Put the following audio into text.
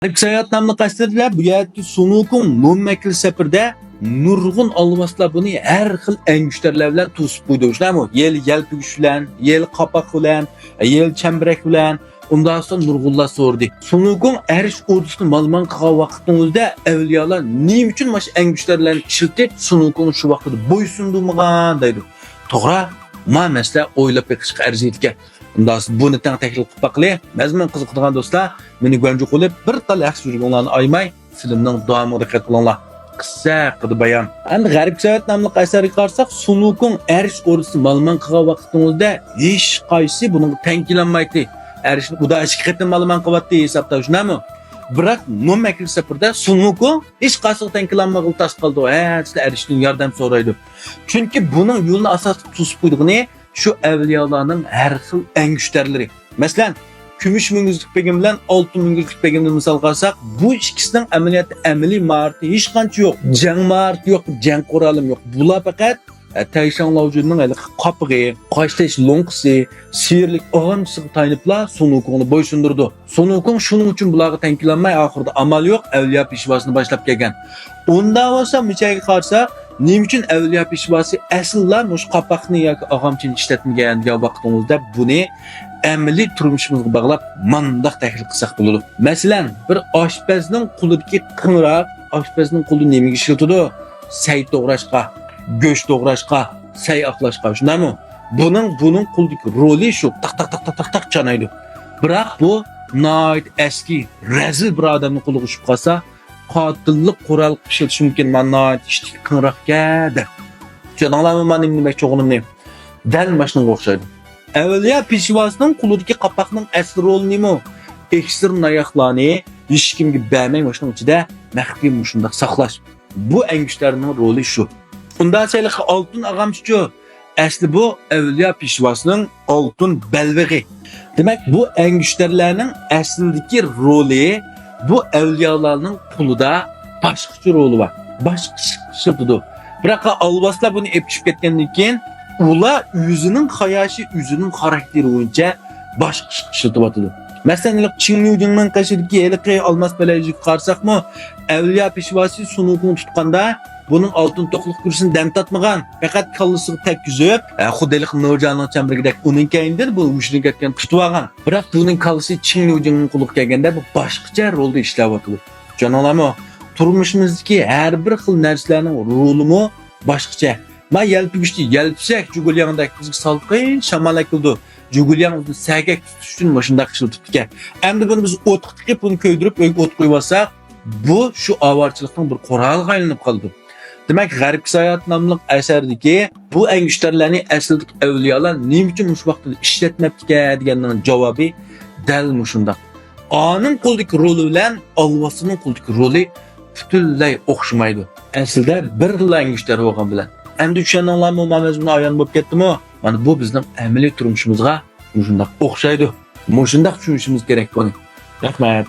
Garip Sayat namlı qasidada bu yerki sunukun mummekil sepirde nurgun alvaslar bunu her xil engüşterler bilen tusup koydu. Şunamı? Yel yelpügüç bilen, yel kapak bilen, yel çemberek bilen, ondan sonra nurgullar sordu. Sunukun eriş ordusunu malman kağa vakitinizde evliyalar neyim için maş engüşterlerini işiltip sunukun şu vakitte boysunduğumagan deydi. Toğra, ma mesela oylap ekşik erziyetke. Ondan sonra bunu teklif qilib baqili. Mazmun qiziqadigan do'stlar, meni gönjü qilib bir tal yaxshi sürgünlarni aymay filmning davomini diqqat qilinglar. Qissa qildi bayon. Endi G'arib Sayat nomli asarga qarasak, Sunukun Erish o'risi malman qilgan vaqtingizda hech qaysi buning teng kelolmaydi. Erishni xudo ikki qatim malman qilyapti hisobda, shunami? Biroq Nomakil Sapirda Sunukun hech qaysi teng kelolmag'il tash qildi. Sizlar Erishdan yordam so'raydi. Chunki buning yo'lini asos tutib qo'ydig'ini şu evliyalarının her xil engüşterleri. Mesela gümüş müngüzlük begim bilen altın müngüzlük begimden misal qalsak, bu ikisinin ameliyatı ameli maharati hiç qancha yok. Jang maharati yok, jang quralım yok. Bular faqat Tayshanlovchining hali qopig'i, qoshtish lo'nqisi, siyirlik og'amchisiga tayiniblar Sunukungni bo'ysundurdi. Sunukung shuning uchun bularga tankilanmay oxirida amal yo'q, avliyo peshvosini boshlab kelgan. Undan bo'lsa michaga qarsak, nima uchun avliyo peshvosi aslan mush qopaqni yoki og'amchini ishlatmagan degan vaqtimizda buni amaliy turmushimizga bog'lab mandaq tahlil qilsak bo'ladi. Masalan, bir oshpazning qo'lidagi qing'roq, oshpazning qo'li nimaga ishlatadi? Say to'g'rashqa, go'sht to'g'rashqa, say aqlashqa, shunami? Buning qo'lidagi roli shu taq chanaydi. Biroq bu noit eski, razil bir odamning qo'liga tushib qolsa, qotillik qural ishlatish mumkin. Mannoit ishti qing'roqga deb. Tushuninglarmi men nima demoqchi o'g'limni? Dal mana shunga o'xshaydi. Avliyo peshvosining qo'lidagi qapaqning asli roli nima? Ekstern oyoqlarni hech kimga bermay mashining ichida maxfiy shunday saqlash. Bu engishlarning roli shu. Undan sayli oltin og'amchi asli bu avliyo peshvosining oltin balvig'i. Demak, bu engishlarning aslidagi roli bu evliyalarning pulida boshqacha roli var. Boshqacha tutdi. Biroq alvaslar buni epchib ketgandan keyin ular o'zining hayoshi, o'zining xarakteri bo'yicha boshqacha tutdi. Masalan, Qingyujingning qashidagi haliqi olmos balayjiga qarasaqmi, avliyo peshvosi Sunukun tutqanda bunun altın toqliq kursini dam tatmagan. Faqat kallasiga tekkizib, xudalik Nurjonning chambrigidek uning kayindir bu mushrik ketgan tutib olgan. Biroq buning kallasi Qingyujingning quliga kelganda bu boshqacha rolda ishlayapti. Tushuninglarmi? Turmushimizdagi har bir xil narsalarning rolimi boshqacha. Men yelpigishni yelpsak, Jugulyangdek bizga salqin shamol qildi. Jugulyang bizni sagak tutish uchun shunday qilib tutdi. Endi buni biz o'tqa tiqib, uni ko'ydirib, o't qo'yib olsak, bu shu avorchilikning bir quroliga aylanib qoldi. Demek G'arib Sayat namlı əsərdəki bu engüşterlərini əslidəki evliyalar nima uchun mush vaqtda ishlatmabdika deganning javobi dal mushunda. Onun qo'ldagi roli bilan Allohning qo'ldagi roli butunlay o'xshamaydi. Aslida bir xil engüşter bo'lgan bilan. Endi tushuninglarmi, mazmun ayon bo'lib ketdimi? Mana bu bizning amaliy turmushimizga mushunda o'xshaydi. Mushunda tushunishimiz kerak buni. Rahmat.